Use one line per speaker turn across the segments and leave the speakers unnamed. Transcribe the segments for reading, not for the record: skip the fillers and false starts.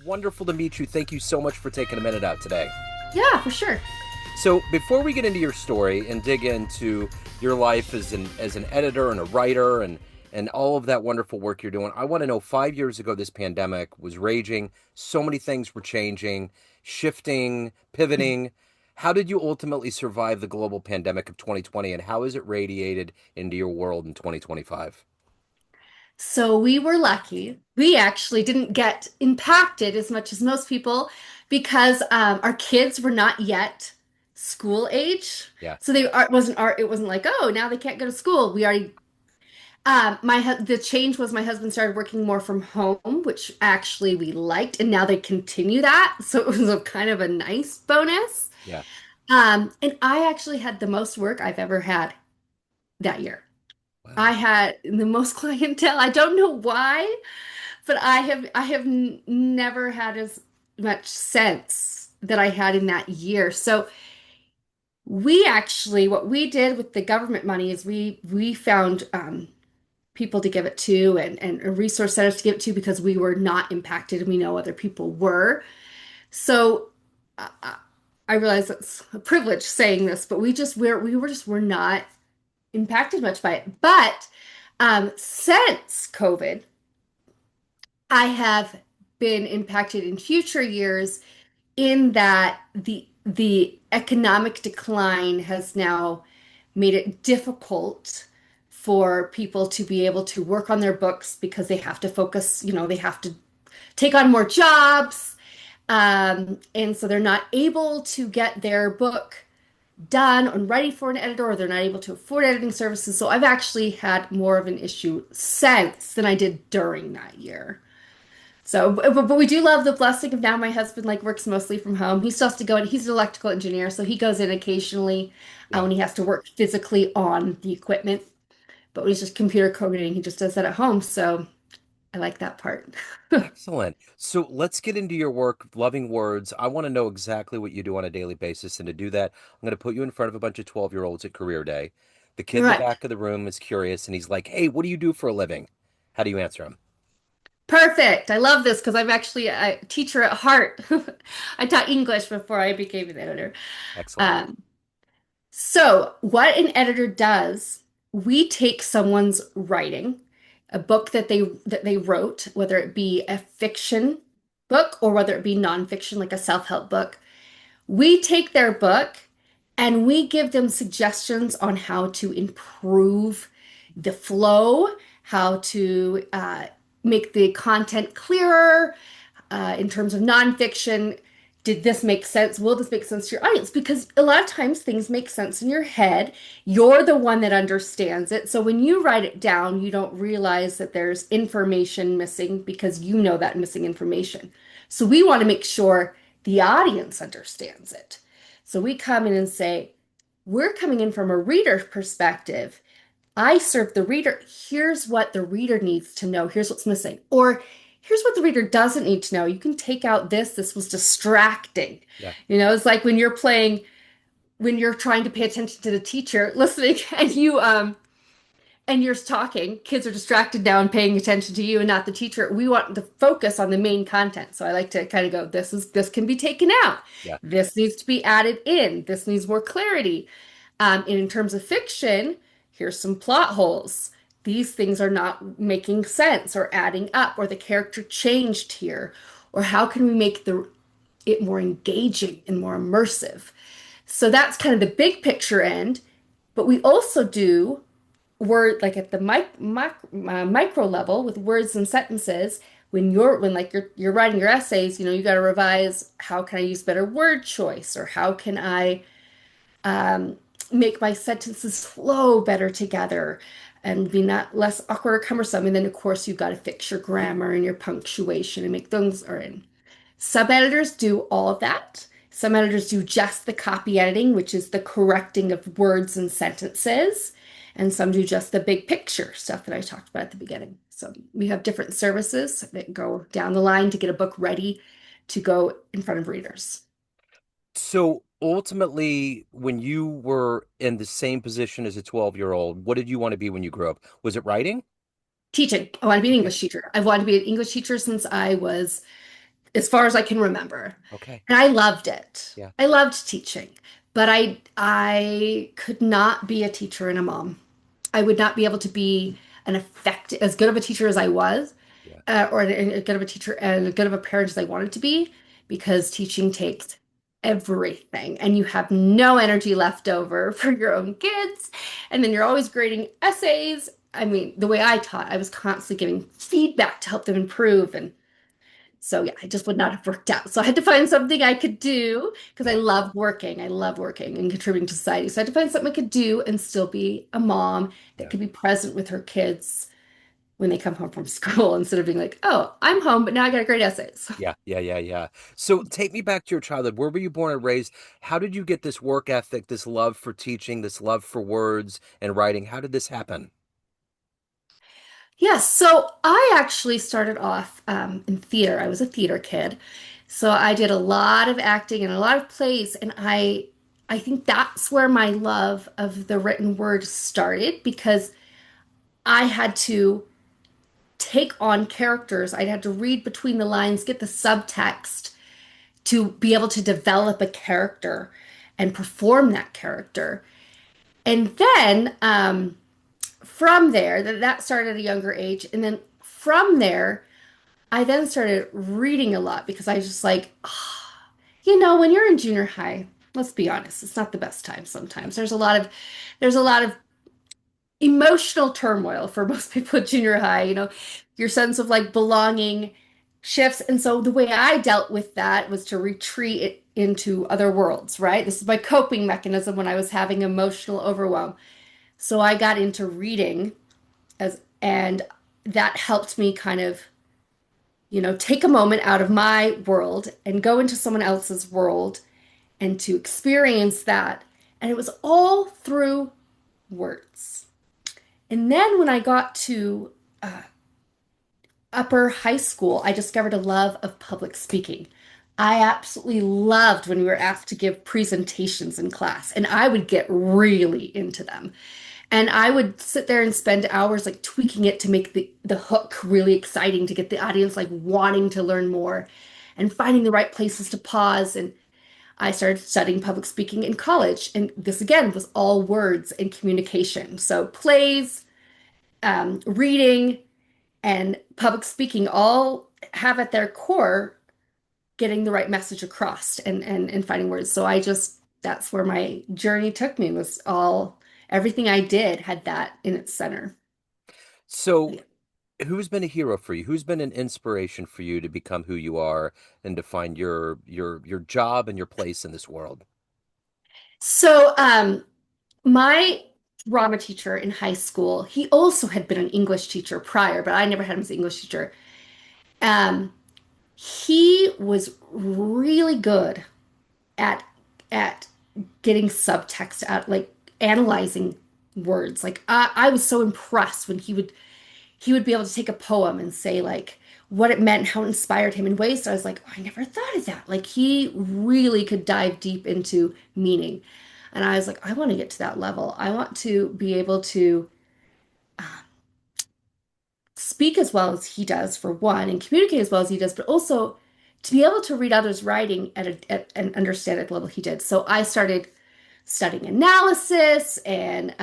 Wonderful to meet you. Thank you so much for taking a minute out today.
Yeah, for sure.
So, before we get into your story and dig into your life as an editor and a writer and all of that wonderful work you're doing, I want to know 5 years ago this pandemic was raging, so many things were changing, shifting, pivoting. How did you ultimately survive the global pandemic of 2020 and how has it radiated into your world in 2025?
So we were lucky. We actually didn't get impacted as much as most people because our kids were not yet school age.
Yeah.
So it wasn't like, oh, now they can't go to school. We already the change was my husband started working more from home, which actually we liked, and now they continue that. So it was a kind of a nice bonus.
Yeah.
And I actually had the most work I've ever had that year. I
Wow.
had the most clientele. I don't know why, but I have never had as much sense that I had in that year. So we actually, what we did with the government money is we found people to give it to and resource centers to give it to because we were not impacted and we know other people were. So I, I realize it's a privilege saying this, but we were not impacted much by it. But since COVID, I have been impacted in future years in that the economic decline has now made it difficult for people to be able to work on their books because they have to focus, they have to take on more jobs. And so they're not able to get their book done and ready for an editor, or they're not able to afford editing services. So I've actually had more of an issue since than I did during that year. So, but we do love the blessing of now my husband like works mostly from home. He still has to go in. He's an electrical engineer, so he goes in occasionally
Yeah.
when he has to work physically on the equipment. But when he's just computer coding, he just does that at home. So I like that part.
Excellent. So let's get into your work, Loving Words. I want to know exactly what you do on a daily basis. And to do that, I'm going to put you in front of a bunch of 12-year-olds at career day. The kid
All
in the
right.
back of the room is curious and he's like, "Hey, what do you do for a living?" How do you answer him?
Perfect. I love this because I'm actually a teacher at heart. I taught English before I became an editor.
Excellent.
Um, So, what an editor does, we take someone's writing, a book that they wrote, whether it be a fiction book or whether it be nonfiction, like a self-help book. We take their book and we give them suggestions on how to improve the flow, how to make the content clearer, in terms of nonfiction. Did this make sense? Will this make sense to your audience? Because a lot of times things make sense in your head. You're the one that understands it. So when you write it down, you don't realize that there's information missing because you know that missing information. So we want to make sure the audience understands it. So we come in and say, we're coming in from a reader perspective. I serve the reader. Here's what the reader needs to know. Here's what's missing. Or here's what the reader doesn't need to know. You can take out this. This was distracting.
Yeah.
It's like when you're trying to pay attention to the teacher listening and you're talking, kids are distracted now and paying attention to you and not the teacher. We want to focus on the main content. So I like to kind of go, this can be taken out.
Yeah.
This needs to be added in. This needs more clarity. And in terms of fiction, here's some plot holes. These things are not making sense or adding up, or the character changed here, or how can we make it more engaging and more immersive? So that's kind of the big picture end. But we also do word like at the micro level with words and sentences. When you're writing your essays, you got to revise. How can I use better word choice, or how can I um, make my sentences flow better together and be not less awkward or cumbersome. And then, of course, you've got to fix your grammar and your punctuation and make those are in. Some editors do all of that. Some editors do just the copy editing, which is the correcting of words and sentences. And some do just the big picture stuff that I talked about at the beginning. So we have different services that go down the line to get a book ready to go in front of readers.
So ultimately, when you were in the same position as a 12-year-old, what did you want to be when you grew up? Was it writing?
Teaching. I want to be an
Okay.
English teacher. I've wanted to be an English teacher since I was as far as I can remember.
Okay.
And I loved it.
Yeah.
I loved teaching, but I could not be a teacher and a mom. I would not be able to be an effective, as good of a teacher as I was,
Yeah.
or a good of a teacher and a good of a parent as I wanted to be, because teaching takes everything, and you have no energy left over for your own kids, and then you're always grading essays. I mean, the way I taught, I was constantly giving feedback to help them improve, and so yeah, I just would not have worked out. So I had to find something I could do because I
Yeah.
love working. I love working and contributing to society. So I had to find something I could do and still be a mom that
Yeah.
could be present with her kids when they come home from school instead of being like, oh, I'm home, but now I got to grade essays.
Yeah, yeah, yeah, yeah. So take me back to your childhood. Where were you born and raised? How did you get this work ethic, this love for teaching, this love for words and writing? How did this happen?
Yes, so I actually started off in theater. I was a theater kid. So I did a lot of acting and a lot of plays, and I think that's where my love of the written word started because I had to take on characters. I'd have to read between the lines, get the subtext to be able to develop a character and perform that character. And then from there, that started at a younger age. And then from there, I then started reading a lot because I was just like, when you're in junior high, let's be honest, it's not the best time sometimes. There's a lot of emotional turmoil for most people at junior high, your sense of like belonging shifts. And so the way I dealt with that was to retreat it into other worlds, right? This is my coping mechanism when I was having emotional overwhelm. So I got into reading and that helped me kind of, take a moment out of my world and go into someone else's world and to experience that. And it was all through words. And then when I got to upper high school, I discovered a love of public speaking. I absolutely loved when we were asked to give presentations in class, and I would get really into them. And I would sit there and spend hours like tweaking it to make the hook really exciting, to get the audience like wanting to learn more and finding the right places to pause. And I started studying public speaking in college. And this again was all words and communication. So plays, reading, and public speaking all have at their core getting the right message across and finding words. So that's where my journey took me, was all everything I did had that in its center.
So
Yeah.
who's been a hero for you? Who's been an inspiration for you to become who you are and to find your job and your place in this world?
So my drama teacher in high school, he also had been an English teacher prior, but I never had him as an English teacher. Um, he was really good at at getting subtext out, like analyzing words. Like I was so impressed when he would be able to take a poem and say like what it meant, how it inspired him in ways that I was like, oh, I never thought of that. Like he really could dive deep into meaning. And I was like, I want to get to that level. I want to be able to speak as well as he does, for one, and communicate as well as he does, but also to be able to read others' writing at an understand at the level he did. So I started studying analysis and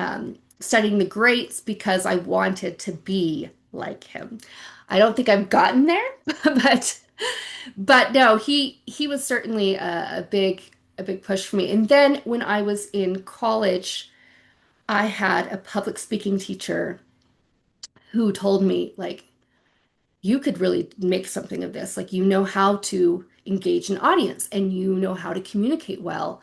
studying the greats because I wanted to be like him. I don't think I've gotten there, but no, he was certainly a big push for me. And then when I was in college, I had a public speaking teacher who told me like you could really make something of this. Like you know how to engage an audience and you know how to communicate well.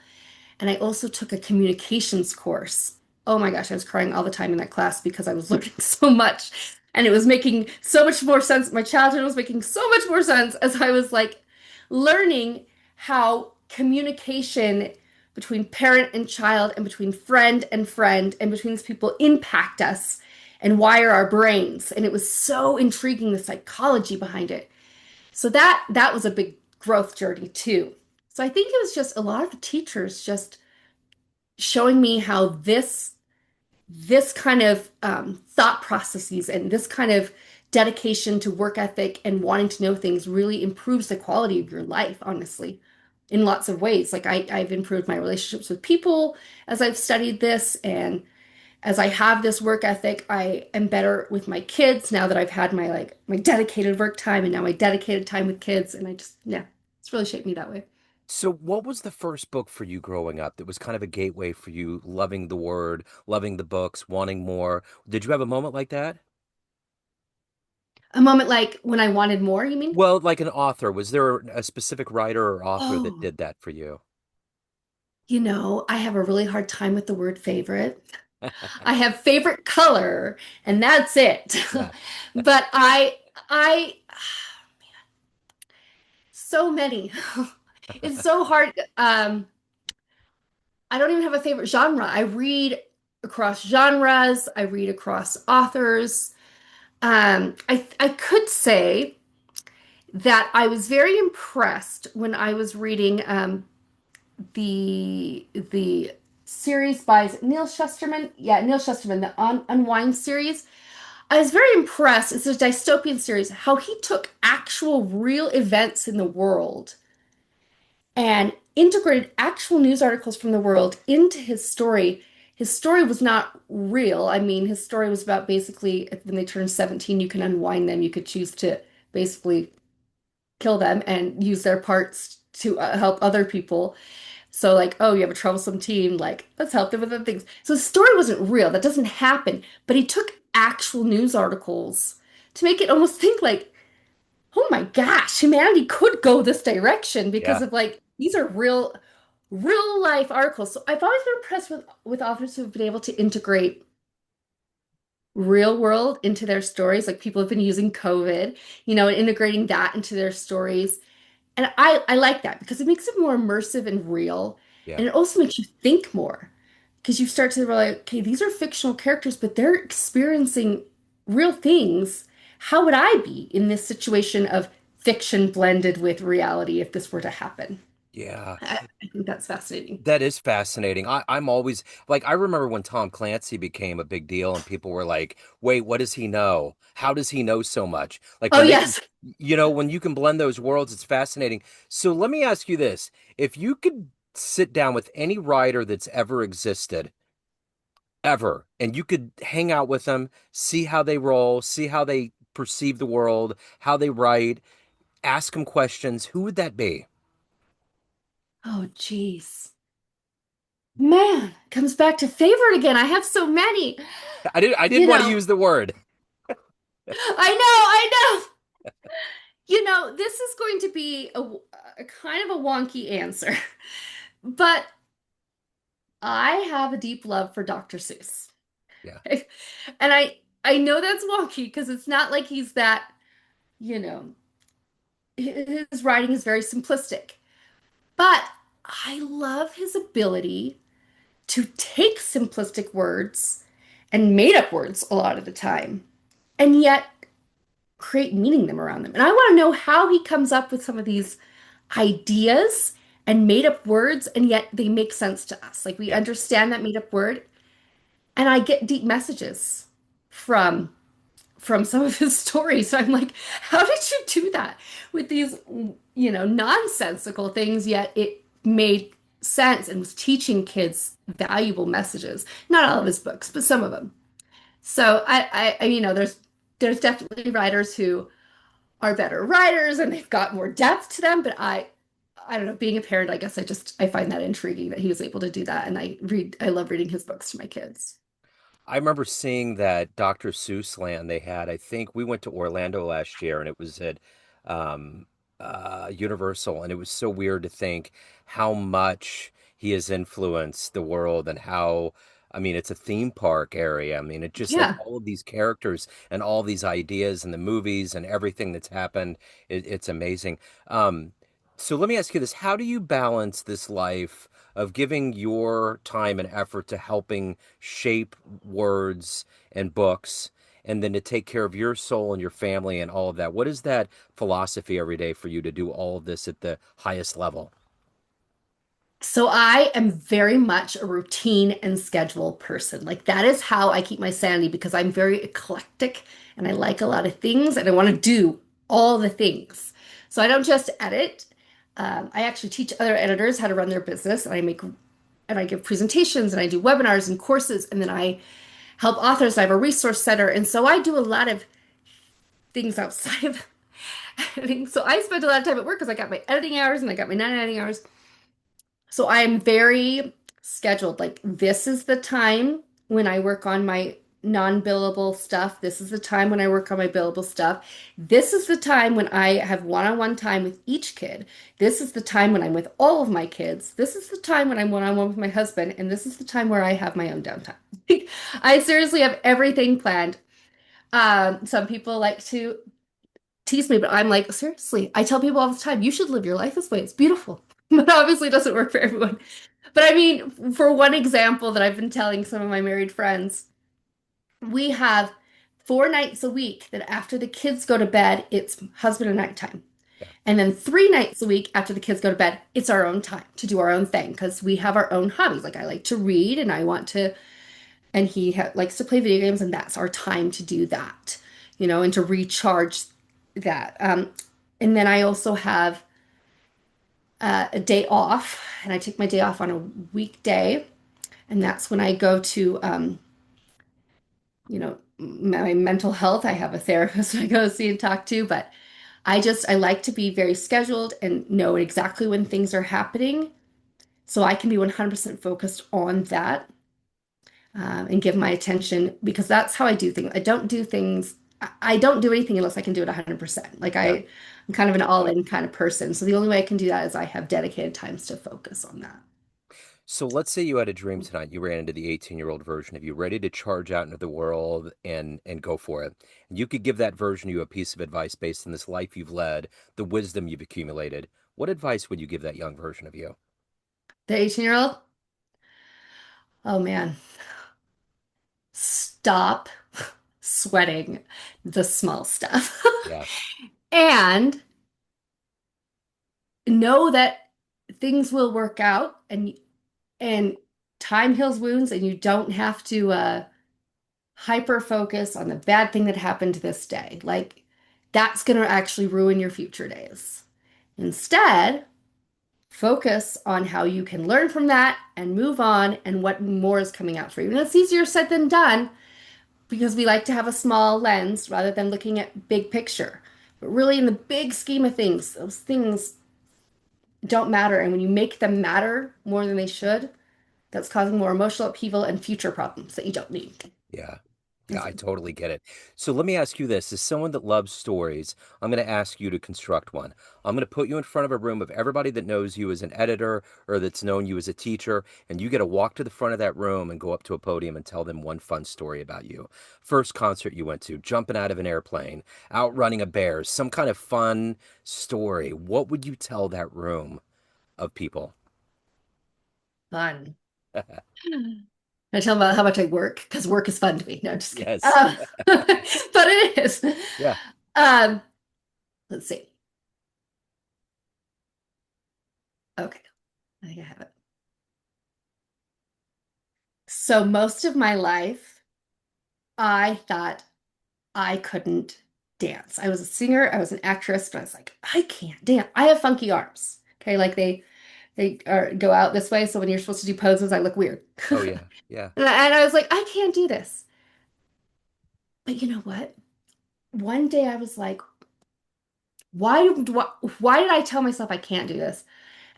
And I also took a communications course. Oh my gosh, I was crying all the time in that class because I was learning so much. And it was making so much more sense. My childhood was making so much more sense as I was like learning how communication between parent and child and between friend and between these people impact us and wire our brains. And it was so intriguing, the psychology behind it. So that was a big growth journey too. So I think it was just a lot of the teachers just showing me how this kind of thought processes and this kind of dedication to work ethic and wanting to know things really improves the quality of your life, honestly, in lots of ways. Like I've improved my relationships with people as I've studied this, and as I have this work ethic, I am better with my kids now that I've had my my dedicated work time and now my dedicated time with kids. And I just, yeah, it's really shaped me that way.
So, what was the first book for you growing up that was kind of a gateway for you, loving the word, loving the books, wanting more? Did you have a moment like that?
A moment like when I wanted more, you mean?
Well, like an author, was there a specific writer or author that
Oh,
did that for you?
I have a really hard time with the word favorite. I have favorite color, and that's it.
Yeah.
But I, so many. It's so hard. I don't even have a favorite genre. I read across genres. I read across authors. I could say that I was very impressed when I was reading the series by Neil Shusterman. Yeah, Neil Shusterman, the Unwind series. I was very impressed. It's a dystopian series. How he took actual real events in the world and integrated actual news articles from the world into his story. His story was not real. I mean, his story was about basically when they turned 17, you can unwind them. You could choose to basically kill them and use their parts to help other people. So, like, oh, you have a troublesome team, like, let's help them with other things. So, the story wasn't real. That doesn't happen. But he took actual news articles to make it almost think like, oh my gosh, humanity could go this direction because
Yeah.
of like these are real life articles. So I've always been impressed with authors who've been able to integrate real world into their stories. Like people have been using COVID, and integrating that into their stories. And I like that because it makes it more immersive and real.
Yeah.
And it also makes you think more because you start to realize, okay, these are fictional characters, but they're experiencing real things. How would I be in this situation of fiction blended with reality if this were to happen?
Yeah.
I think that's fascinating.
That is fascinating. I'm always like, I remember when Tom Clancy became a big deal and people were like, wait, what does he know? How does he know so much? Like
Oh,
when they can,
yes.
when you can blend those worlds, it's fascinating. So let me ask you this. If you could sit down with any writer that's ever existed, ever, and you could hang out with them, see how they roll, see how they perceive the world, how they write, ask them questions, who would that be?
Oh, geez. Man, comes back to favorite again. I have so many.
I didn't
You
want to
know,
use the word.
I know. This is going to be a kind of a wonky answer, but I have a deep love for Dr. Seuss.
Yeah.
And I know that's wonky because it's not like he's that, you know, his writing is very simplistic. But I love his ability to take simplistic words and made up words a lot of the time, and yet create meaning them around them. And I want to know how he comes up with some of these ideas and made up words, and yet they make sense to us. Like we
Yeah.
understand that made up word, and I get deep messages from some of his stories. So I'm like, how did you do that with these, nonsensical things, yet it made sense and was teaching kids valuable messages. Not all of his books, but some of them. So there's definitely writers who are better writers and they've got more depth to them, but I don't know, being a parent, I guess I find that intriguing that he was able to do that. And I love reading his books to my kids.
I remember seeing that Dr. Seuss land they had. I think we went to Orlando last year and it was at um, Universal. And it was so weird to think how much he has influenced the world and how, I mean, it's a theme park area. I mean, it just like
Yeah.
all of these characters and all these ideas and the movies and everything that's happened. It's amazing. Um, so let me ask you this. How do you balance this life of giving your time and effort to helping shape words and books, and then to take care of your soul and your family and all of that? What is that philosophy every day for you to do all of this at the highest level?
So I am very much a routine and schedule person. Like that is how I keep my sanity because I'm very eclectic and I like a lot of things and I want to do all the things. So I don't just edit. I actually teach other editors how to run their business and I give presentations and I do webinars and courses and then I help authors. I have a resource center and so I do a lot of things outside of editing. So I spend a lot of time at work because I got my editing hours and I got my non-editing hours. So I am very scheduled. Like this is the time when I work on my non-billable stuff. This is the time when I work on my billable stuff. This is the time when I have one-on-one time with each kid. This is the time when I'm with all of my kids. This is the time when I'm one-on-one with my husband. And this is the time where I have my own downtime. I seriously have everything planned. Some people like to tease me, but I'm like, seriously, I tell people all the time, you should live your life this way. It's beautiful. But obviously it doesn't work for everyone. But I mean, for one example that I've been telling some of my married friends, we have 4 nights a week that after the kids go to bed, it's husband and night time.
Yeah.
And then 3 nights a week after the kids go to bed, it's our own time to do our own thing because we have our own hobbies. Like I like to read and I want to, and he likes to play video games, and that's our time to do that, and to recharge that. And then I also have a day off, and I take my day off on a weekday, and that's when I go to, my mental health. I have a therapist I go see and talk to, but I like to be very scheduled and know exactly when things are happening so I can be 100% focused on that and give my attention because that's how I do things. I don't do anything unless I can do it 100%. Like
Yeah.
I'm kind of an all-in kind of person. So the only way I can do that is I have dedicated times to focus on that.
So let's say you had a dream tonight. You ran into the 18-year-old version of you, ready to charge out into the world and go for it. And you could give that version of you a piece of advice based on this life you've led, the wisdom you've accumulated. What advice would you give that young version of you?
The 18-year-old, oh man, stop sweating the small stuff.
Yeah.
And know that things will work out and time heals wounds and you don't have to hyper focus on the bad thing that happened this day. Like that's going to actually ruin your future days. Instead, focus on how you can learn from that and move on and what more is coming out for you. And it's easier said than done because we like to have a small lens rather than looking at big picture. But really, in the big scheme of things, those things don't matter. And when you make them matter more than they should, that's causing more emotional upheaval and future problems that you don't need.
Yeah. Yeah, I totally get it. So let me ask you this. As someone that loves stories, I'm going to ask you to construct one. I'm going to put you in front of a room of everybody that knows you as an editor or that's known you as a teacher, and you get to walk to the front of that room and go up to a podium and tell them one fun story about you. First concert you went to, jumping out of an airplane, outrunning a bear, some kind of fun story. What would you tell that room of people?
Fun. I tell them about how much I work because work is fun to me. No, I'm just kidding.
Yes.
But it is.
Yeah.
Um, let's see. Okay, I think I have it. So most of my life, I thought I couldn't dance. I was a singer, I was an actress, but I was like, I can't dance. I have funky arms. Okay, like they go out this way, so when you're supposed to do poses, I look weird.
Oh, yeah. Yeah.
And I was like, I can't do this. But you know what? One day I was like, why did I tell myself I can't do this?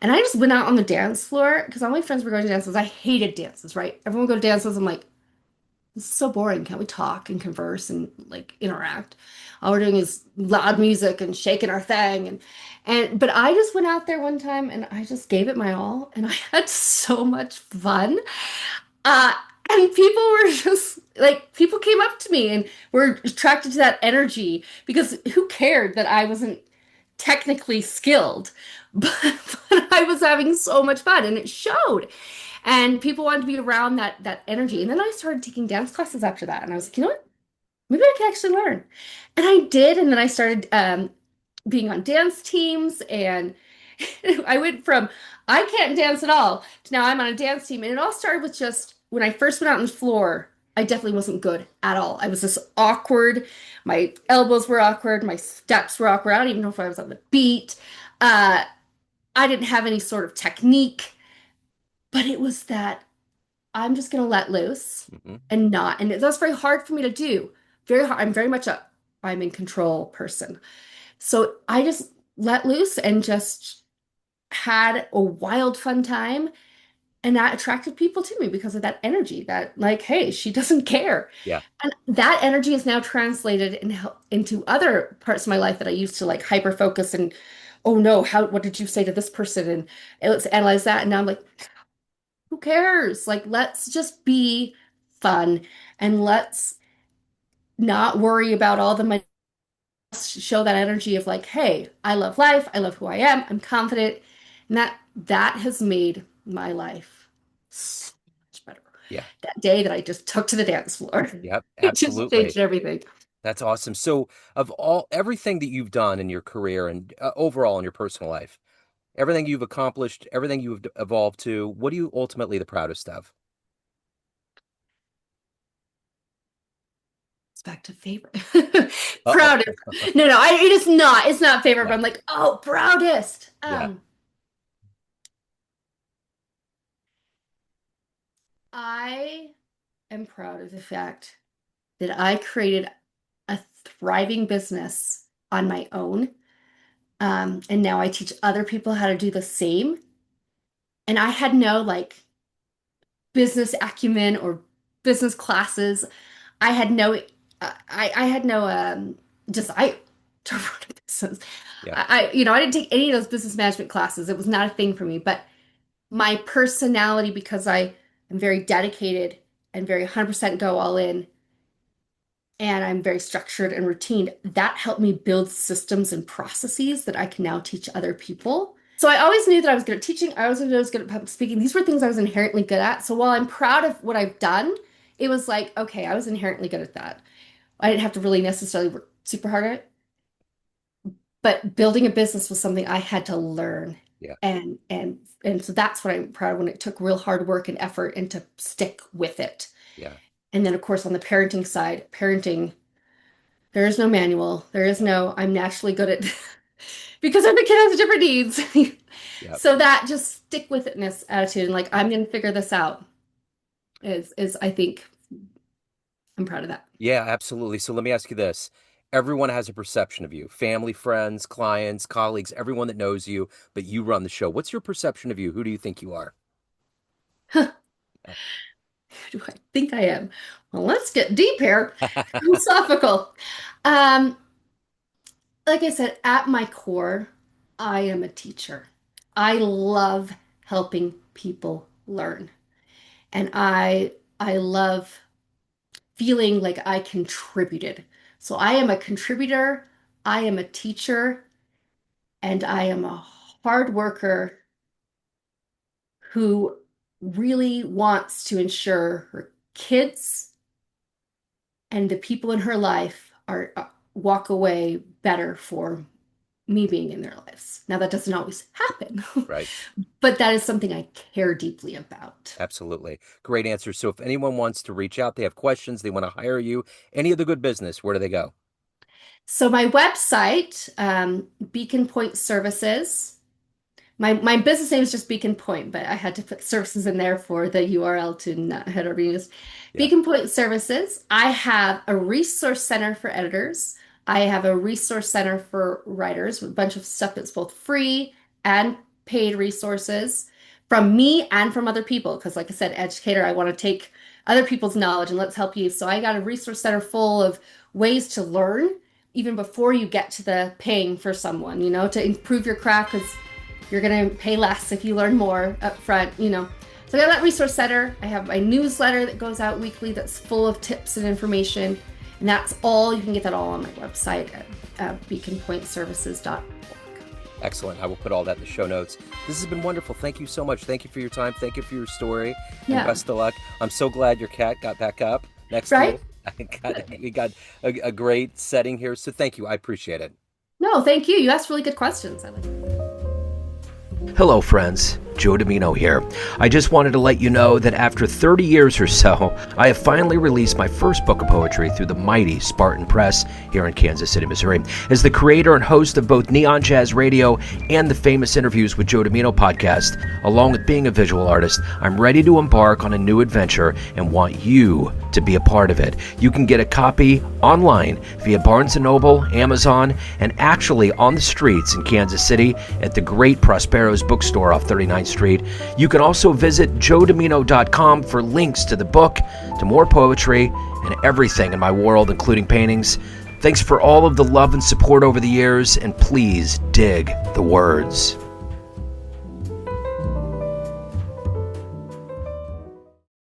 And I just went out on the dance floor because all my friends were going to dances. I hated dances, right? Everyone would go to dances. I'm like, this is so boring. Can't we talk and converse and like interact? All we're doing is loud music and shaking our thing but I just went out there one time and I just gave it my all and I had so much fun. Uh, and people were just like, people came up to me and were attracted to that energy because who cared that I wasn't technically skilled, but, but I was having so much fun and it showed. And people wanted to be around that energy. And then I started taking dance classes after that. And I was like, you know what? Maybe I can actually learn. And I did. And then I started being on dance teams and I went from I can't dance at all to now I'm on a dance team. And it all started with just when I first went out on the floor, I definitely wasn't good at all. I was just awkward. My elbows were awkward. My steps were awkward. I don't even know if I was on the beat. Uh, I didn't have any sort of technique, but it was that I'm just going to let loose
Hmm.
and not. And that's very hard for me to do. Very hard. I'm very much a I'm in control person. So I just let loose and just had a wild fun time. And that attracted people to me because of that energy that, like, hey, she doesn't care.
Yeah.
And that energy is now translated into other parts of my life that I used to like hyper focus and, oh no, what did you say to this person? And let's analyze that. And now I'm like, who cares? Like, let's just be fun and let's not worry about all the money. Show that energy of like, hey, I love life. I love who I am. I'm confident. And that has made my life so much better.
Yeah.
That day that I just took to the dance floor,
Yep.
it just
Absolutely.
changed everything.
That's awesome. So, of everything that you've done in your career and overall in your personal life, everything you've accomplished, everything you've evolved to, what are you ultimately the proudest of?
It's back to favorite.
Uh-oh.
Proudest. No, no, it is not. It's not favorite,
Yeah.
but I'm like, oh, proudest.
Yeah.
I am proud of the fact that I created a thriving business on my own. And now I teach other people how to do the same. And I had no like business acumen or business classes. I had no, I had no desire to run a business.
Yeah.
I didn't take any of those business management classes. It was not a thing for me. But my personality, because I am very dedicated and very 100% go all in, and I'm very structured and routine, that helped me build systems and processes that I can now teach other people. So I always knew that I was good at teaching. I always knew that I was good at public speaking. These were things I was inherently good at. So while I'm proud of what I've done, it was like, okay, I was inherently good at that. I didn't have to really necessarily work super hard at it. But building a business was something I had to learn.
Yeah.
And so that's what I'm proud of when it took real hard work and effort and to stick with it.
Yeah.
And then of course on the parenting side, parenting, there is no manual. There is no, I'm naturally good at because every kid has different needs.
Yeah.
So that just stick with itness attitude and like I'm gonna figure this out is I think I'm proud of that.
Yeah, absolutely. So let me ask you this. Everyone has a perception of you, family, friends, clients, colleagues, everyone that knows you, but you run the show. What's your perception of you? Who do you think you are?
Who do I think I am? Well, let's get deep here. Philosophical. Um, like I said, at my core, I am a teacher. I love helping people learn. And I love feeling like I contributed. So I am a contributor, I am a teacher, and I am a hard worker who really wants to ensure her kids and the people in her life are walk away better for me being in their lives. Now that doesn't always happen,
Right.
but that is something I care deeply about.
Absolutely. Great answer. So if anyone wants to reach out, they have questions, they want to hire you, any of the good business, where do they go?
So my website, Beacon Point Services. My business name is just Beacon Point, but I had to put services in there for the URL to not head over use.
Yeah.
Beacon Point Services. I have a resource center for editors. I have a resource center for writers with a bunch of stuff that's both free and paid resources from me and from other people. Because, like I said, educator, I want to take other people's knowledge and let's help you. So I got a resource center full of ways to learn even before you get to the paying for someone, to improve your craft because you're going to pay less if you learn more up front. So I got that resource center. I have my newsletter that goes out weekly that's full of tips and information. And that's all. You can get that all on my website at beaconpointservices.org.
Excellent. I will put all that in the show notes. This has been wonderful. Thank you so much. Thank you for your time. Thank you for your story. And
Yeah.
best of luck. I'm so glad your cat got back up next to
Right?
you. We got a great setting here. So thank you. I appreciate it.
No, thank you. You asked really good questions. I like
Hello, friends. Joe Dimino here. I just wanted to let you know that after 30 years or so, I have finally released my first book of poetry through the mighty Spartan Press here in Kansas City, Missouri. As the creator and host of both Neon Jazz Radio and the Famous Interviews with Joe Dimino podcast, along with being a visual artist, I'm ready to embark on a new adventure and want you to be a part of it. You can get a copy online via Barnes & Noble, Amazon, and actually on the streets in Kansas City at the great Prospero's bookstore off 39th Street. You can also visit joedimino.com for links to the book, to more poetry, and everything in my world, including paintings. Thanks for all of the love and support over the years, and please dig the words.